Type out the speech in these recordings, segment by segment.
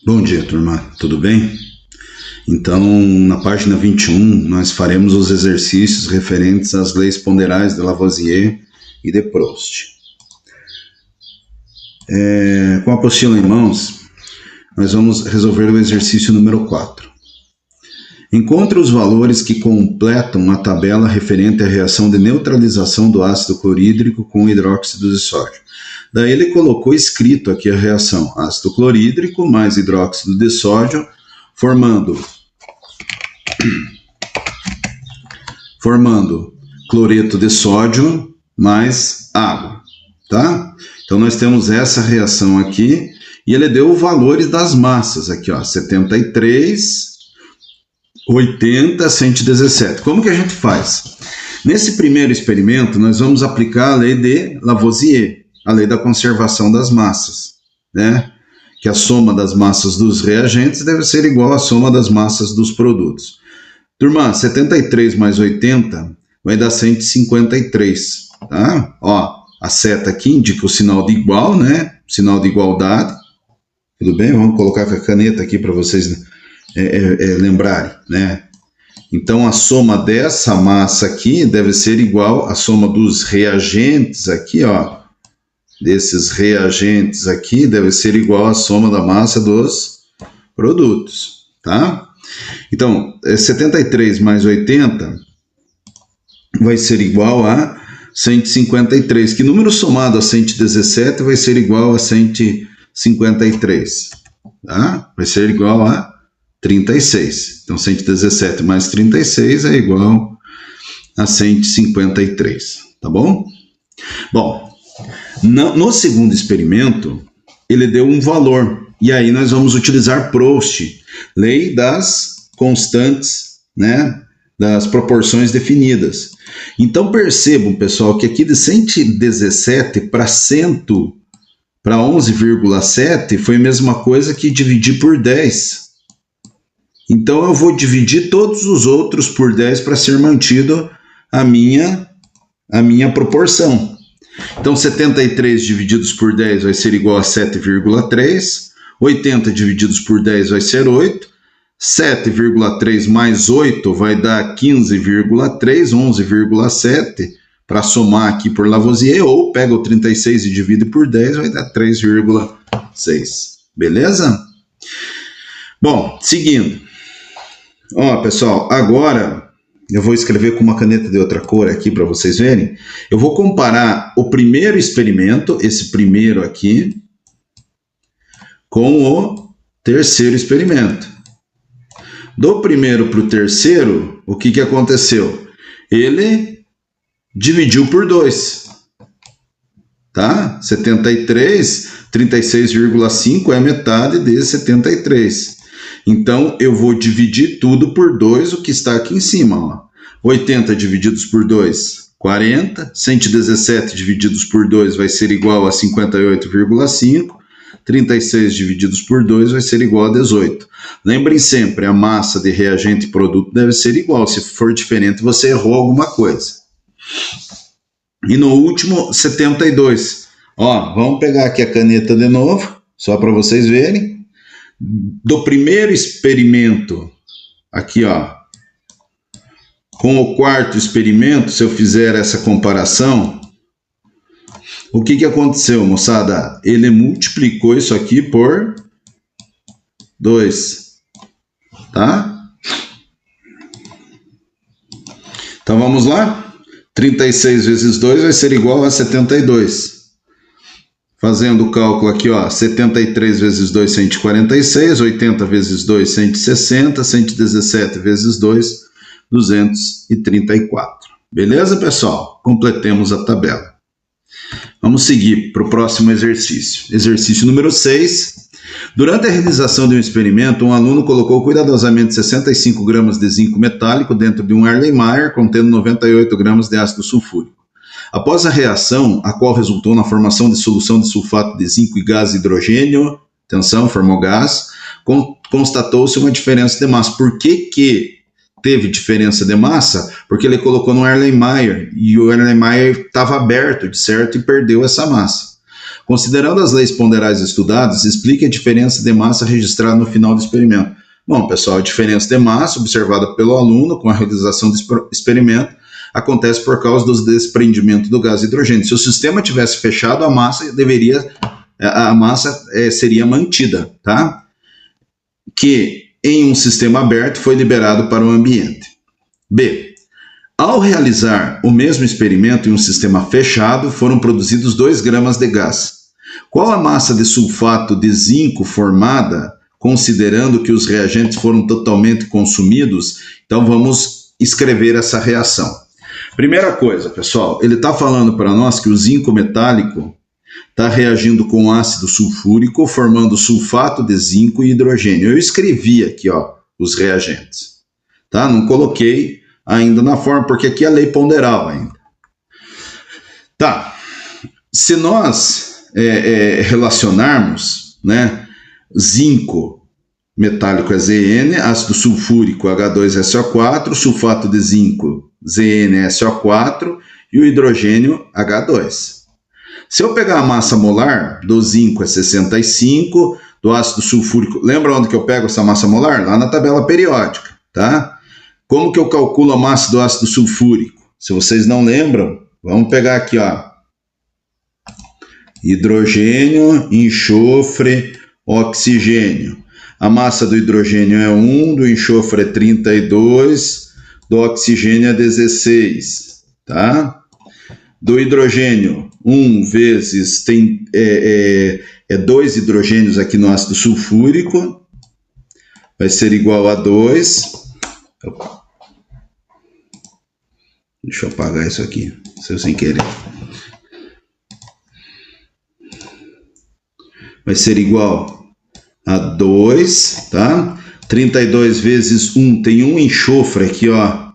Bom dia, turma. Tudo bem? Então, na página 21, nós faremos os exercícios referentes às leis ponderais de Lavoisier e de Proust. Com a apostila em mãos, nós vamos resolver o exercício número 4. Encontre os valores que completam a tabela referente à reação de neutralização do ácido clorídrico com hidróxido de sódio. Daí ele colocou escrito aqui a reação ácido clorídrico mais hidróxido de sódio, formando cloreto de sódio mais água, tá? Então nós temos essa reação aqui e ele deu os valores das massas aqui, ó, 73, 80, 117. Como que a gente faz? Nesse primeiro experimento nós vamos aplicar a lei de Lavoisier, a lei da conservação das massas, né? Que a soma das massas dos reagentes deve ser igual à soma das massas dos produtos. Turma, 73 mais 80 vai dar 153, tá? Ó, a seta aqui indica o sinal de igual, né? O sinal de igualdade. Tudo bem? Vamos colocar com a caneta aqui para vocês lembrarem, né? Então, a soma dessa massa aqui deve ser igual à soma dos reagentes aqui, ó. Desses reagentes aqui deve ser igual à soma da massa dos produtos, tá? Então, 73 mais 80 vai ser igual a 153, que número somado a 117 vai ser igual a 153, tá? Vai ser igual a 36. Então, 117 mais 36 é igual a 153, tá bom? Bom, no segundo experimento, ele deu um valor, e aí nós vamos utilizar Proust, lei das constantes, né, das proporções definidas. Então percebam, pessoal, que aqui de 117 para 11,7 foi a mesma coisa que dividir por 10. Então eu vou dividir todos os outros por 10 para ser mantido a minha proporção. Então, 73 divididos por 10 vai ser igual a 7,3. 80 divididos por 10 vai ser 8. 7,3 mais 8 vai dar 15,3, 11,7, para somar aqui por Lavoisier, ou pega o 36 e divide por 10, vai dar 3,6. Beleza? Bom, seguindo. Ó, pessoal, agora eu vou escrever com uma caneta de outra cor aqui para vocês verem. Eu vou comparar o primeiro experimento, esse primeiro aqui, com o terceiro experimento. Do primeiro para o terceiro, o que aconteceu? Ele dividiu por 2. Tá? 73, 36,5 é a metade de 73. Então, eu vou dividir tudo por 2, o que está aqui em cima. Ó. 80 divididos por 2, 40. 117 divididos por 2 vai ser igual a 58,5. 36 divididos por 2 vai ser igual a 18. Lembrem sempre, a massa de reagente e produto deve ser igual. Se for diferente, você errou alguma coisa. E no último, 72. Ó, vamos pegar aqui a caneta de novo, só para vocês verem. Do primeiro experimento, aqui ó, com o quarto experimento, se eu fizer essa comparação, o que aconteceu, moçada? Ele multiplicou isso aqui por 2, tá? Então vamos lá? 36 vezes 2 vai ser igual a 72. Fazendo o cálculo aqui, ó, 73 vezes 2, 146, 80 vezes 2, 160, 117 vezes 2, 234. Beleza, pessoal? Completemos a tabela. Vamos seguir para o próximo exercício. Exercício número 6. Durante a realização de um experimento, um aluno colocou cuidadosamente 65 gramas de zinco metálico dentro de um Erlenmeyer contendo 98 gramas de ácido sulfúrico. Após a reação, a qual resultou na formação de solução de sulfato de zinco e gás hidrogênio, atenção, formou gás, constatou-se uma diferença de massa. Por que teve diferença de massa? Porque ele colocou no Erlenmeyer, e o Erlenmeyer estava aberto, de certo, e perdeu essa massa. Considerando as leis ponderais estudadas, explique a diferença de massa registrada no final do experimento. Bom, pessoal, a diferença de massa observada pelo aluno com a realização do experimento acontece por causa do desprendimento do gás hidrogênio. Se o sistema tivesse fechado, a massa seria mantida, tá? Que em um sistema aberto foi liberado para o ambiente. B. Ao realizar o mesmo experimento em um sistema fechado, foram produzidos 2 gramas de gás. Qual a massa de sulfato de zinco formada, considerando que os reagentes foram totalmente consumidos? Então vamos escrever essa reação. Primeira coisa, pessoal, ele está falando para nós que o zinco metálico está reagindo com ácido sulfúrico, formando sulfato de zinco e hidrogênio. Eu escrevi aqui, ó, os reagentes, tá? Não coloquei ainda na forma, porque aqui é lei ponderal ainda. Tá, se nós relacionarmos, né, zinco metálico é Zn, ácido sulfúrico H2SO4, sulfato de zinco ZnSO4 e o hidrogênio H2. Se eu pegar a massa molar do zinco é 65, do ácido sulfúrico, lembra onde que eu pego essa massa molar? Lá na tabela periódica, tá? Como que eu calculo a massa do ácido sulfúrico? Se vocês não lembram, vamos pegar aqui, ó. Hidrogênio, enxofre, oxigênio. A massa do hidrogênio é 1, do enxofre é 32, do oxigênio é 16, tá? Do hidrogênio, 1 vezes, tem 2 hidrogênios aqui no ácido sulfúrico, vai ser igual a 2. Deixa eu apagar isso aqui, saiu sem querer. Vai ser igual a 2, tá? 32 vezes 1, tem um enxofre aqui, ó,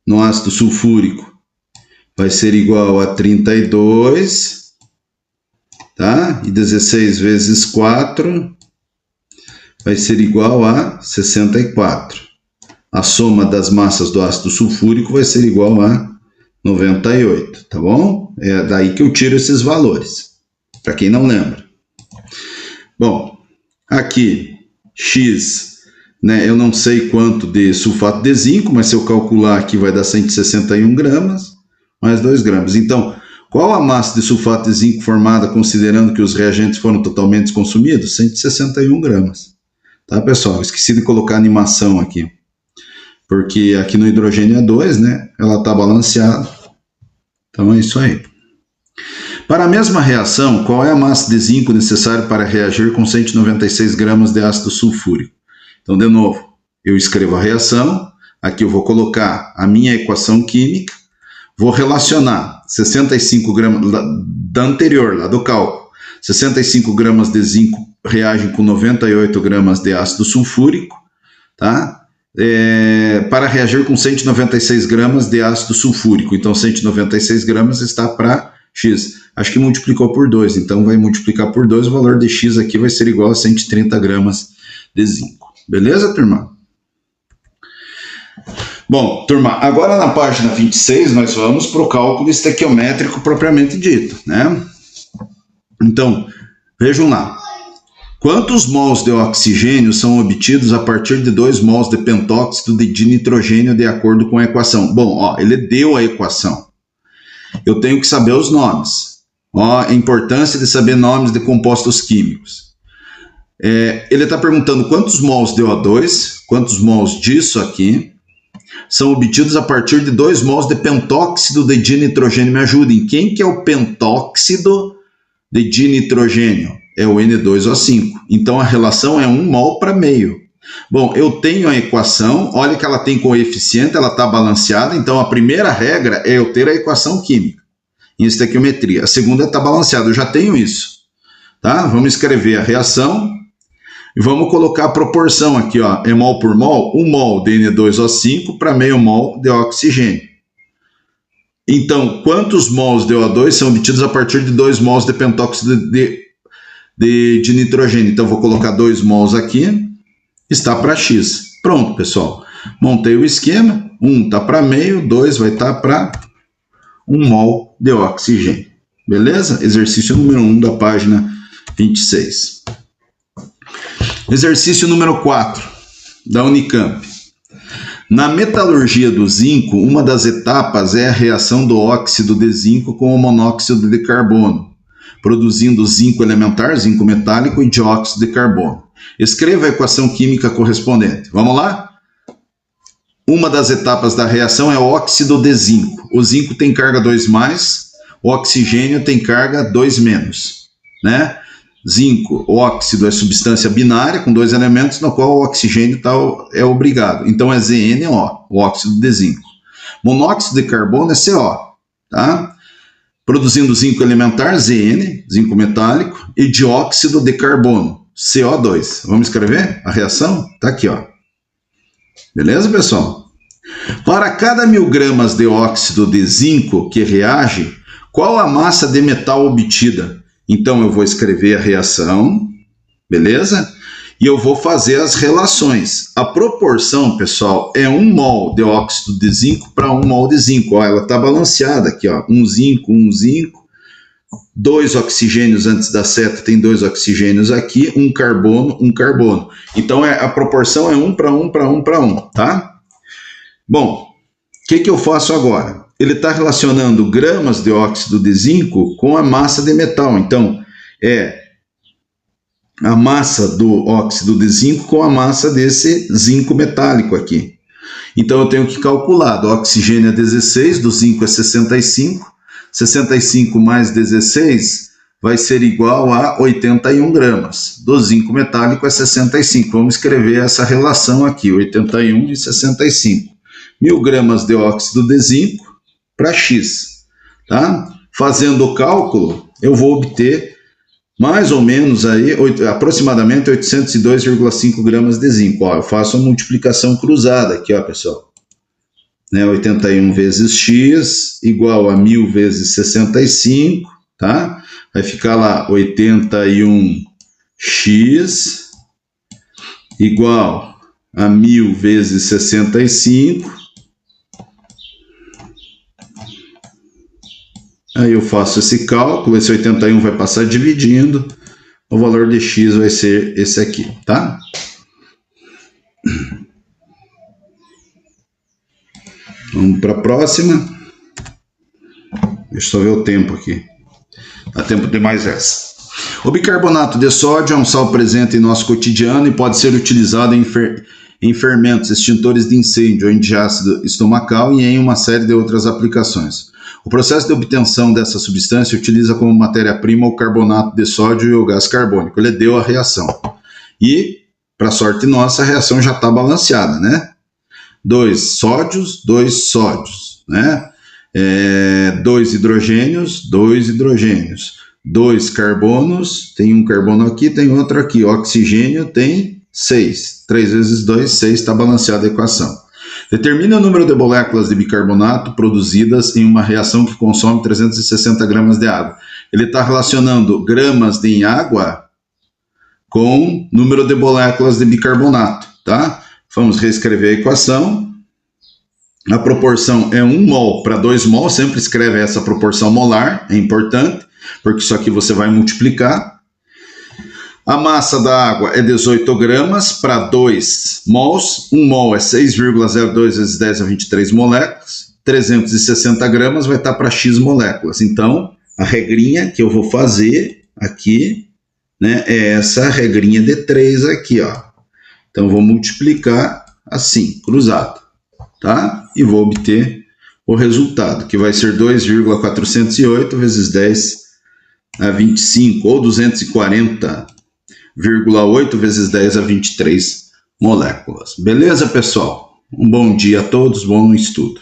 no ácido sulfúrico. Vai ser igual a 32, tá? E 16 vezes 4 vai ser igual a 64. A soma das massas do ácido sulfúrico vai ser igual a 98, tá bom? É daí que eu tiro esses valores, para quem não lembra. Bom, aqui, X, né, eu não sei quanto de sulfato de zinco, mas se eu calcular aqui vai dar 161 gramas, mais 2 gramas. Então, qual a massa de sulfato de zinco formada considerando que os reagentes foram totalmente consumidos? 161 gramas. Tá, pessoal? Esqueci de colocar a animação aqui. Porque aqui no hidrogênio é 2, né? Ela está balanceada. Então é isso aí. Para a mesma reação, qual é a massa de zinco necessária para reagir com 196 gramas de ácido sulfúrico? Então, de novo, eu escrevo a reação. Aqui eu vou colocar a minha equação química. Vou relacionar 65 gramas da anterior, lá do cálculo. 65 gramas de zinco reagem com 98 gramas de ácido sulfúrico, tá? Para reagir com 196 gramas de ácido sulfúrico. Então, 196 gramas está para X. Acho que multiplicou por 2, então vai multiplicar por 2, o valor de X aqui vai ser igual a 130 gramas de zinco. Beleza, turma? Bom, turma, agora na página 26 nós vamos para o cálculo estequiométrico propriamente dito, né? Então, vejam lá. Quantos mols de oxigênio são obtidos a partir de 2 mols de pentóxido de dinitrogênio de acordo com a equação? Bom, ó, ele deu a equação. Eu tenho que saber os nomes. Ó, a importância de saber nomes de compostos químicos. Ele está perguntando quantos mols de O2, quantos mols disso aqui, são obtidos a partir de 2 mols de pentóxido de dinitrogênio. Me ajudem, quem que é o pentóxido de dinitrogênio? É o N2O5. Então a relação é 1 mol para meio. Bom, eu tenho a equação, olha que ela tem coeficiente, ela está balanceada, então a primeira regra é eu ter a equação química em estequiometria. A segunda está balanceada, eu já tenho isso. Tá? Vamos escrever a reação e vamos colocar a proporção aqui, ó, é mol por mol, 1 mol de N2O5 para meio mol de oxigênio. Então, quantos mols de O2 são obtidos a partir de 2 mols de pentóxido de nitrogênio? Então, vou colocar 2 mols aqui, está para X. Pronto, pessoal. Montei o esquema, 1 está para meio, 2 vai estar para 1 mol de oxigênio. beleza? Exercício número 1 da página 26. Exercício número 4 da Unicamp. Na metalurgia do zinco, uma das etapas é a reação do óxido de zinco com o monóxido de carbono, produzindo zinco elementar, zinco metálico e dióxido de carbono. Escreva a equação química correspondente. Vamos lá? Uma das etapas da reação é o óxido de zinco. O zinco tem carga 2+, o oxigênio tem carga 2-, né? Zinco, o óxido é substância binária com 2 elementos, no qual o oxigênio é obrigado. Então é ZnO, o óxido de zinco. Monóxido de carbono é CO, tá? Produzindo zinco elementar, Zn, zinco metálico, e dióxido de carbono, CO2. Vamos escrever a reação? Tá aqui, ó. Beleza, pessoal? Para cada 1000 gramas de óxido de zinco que reage, qual a massa de metal obtida? Então, eu vou escrever a reação, beleza? E eu vou fazer as relações. A proporção, pessoal, é 1 mol de óxido de zinco para 1 mol de zinco. Ó, ela está balanceada aqui, ó. 1 zinco, 2 oxigênios antes da seta, tem 2 oxigênios aqui, 1 carbono, 1 carbono. Então, a proporção é 1 para 1 para 1 para 1, tá? Bom, o que eu faço agora? Ele está relacionando gramas de óxido de zinco com a massa de metal. Então, é a massa do óxido de zinco com a massa desse zinco metálico aqui. Então, eu tenho que calcular. Do oxigênio é 16, do zinco é 65. 65 mais 16 vai ser igual a 81 gramas. Do zinco metálico é 65. Vamos escrever essa relação aqui, 81 e 65. 1000 gramas de óxido de zinco para X, tá? Fazendo o cálculo, eu vou obter mais ou menos aí, aproximadamente 802,5 gramas de zinco. Ó, eu faço a multiplicação cruzada aqui, ó, pessoal. Né, 81 vezes X igual a 1000 vezes 65, tá? Vai ficar lá 81x igual a 1000 vezes 65. Aí eu faço esse cálculo, esse 81 vai passar dividindo, o valor de X vai ser esse aqui, tá? Vamos para a próxima. Deixa eu só ver o tempo aqui. Dá tempo de mais essa. O bicarbonato de sódio é um sal presente em nosso cotidiano e pode ser utilizado em fermentos, extintores de incêndio, em diácido estomacal e em uma série de outras aplicações. O processo de obtenção dessa substância utiliza como matéria-prima o carbonato de sódio e o gás carbônico. Ele deu a reação. E, para sorte nossa, a reação já está balanceada, né? 2 sódios, né? 2 hidrogênios, 2 carbonos, tem um carbono aqui, tem outro aqui. Oxigênio tem 6. 3 vezes 2, 6, está balanceada a equação. Determine o número de moléculas de bicarbonato produzidas em uma reação que consome 360 gramas de água. Ele está relacionando gramas em água com número de moléculas de bicarbonato, tá? Vamos reescrever a equação. A proporção é 1 mol para 2 mol, sempre escreve essa proporção molar, é importante, porque isso aqui você vai multiplicar. A massa da água é 18 gramas para 2 mols. 1 mol é 6,02 vezes 10 a 23 moléculas. 360 gramas vai estar para X moléculas. Então, a regrinha que eu vou fazer aqui, né, é essa regrinha de 3 aqui, ó. Então, eu vou multiplicar assim, cruzado, tá? E vou obter o resultado, que vai ser 2,408 vezes 10 a 25, ou 240,8 vezes 10 a 23 moléculas. Beleza, pessoal? Um bom dia a todos, bom estudo.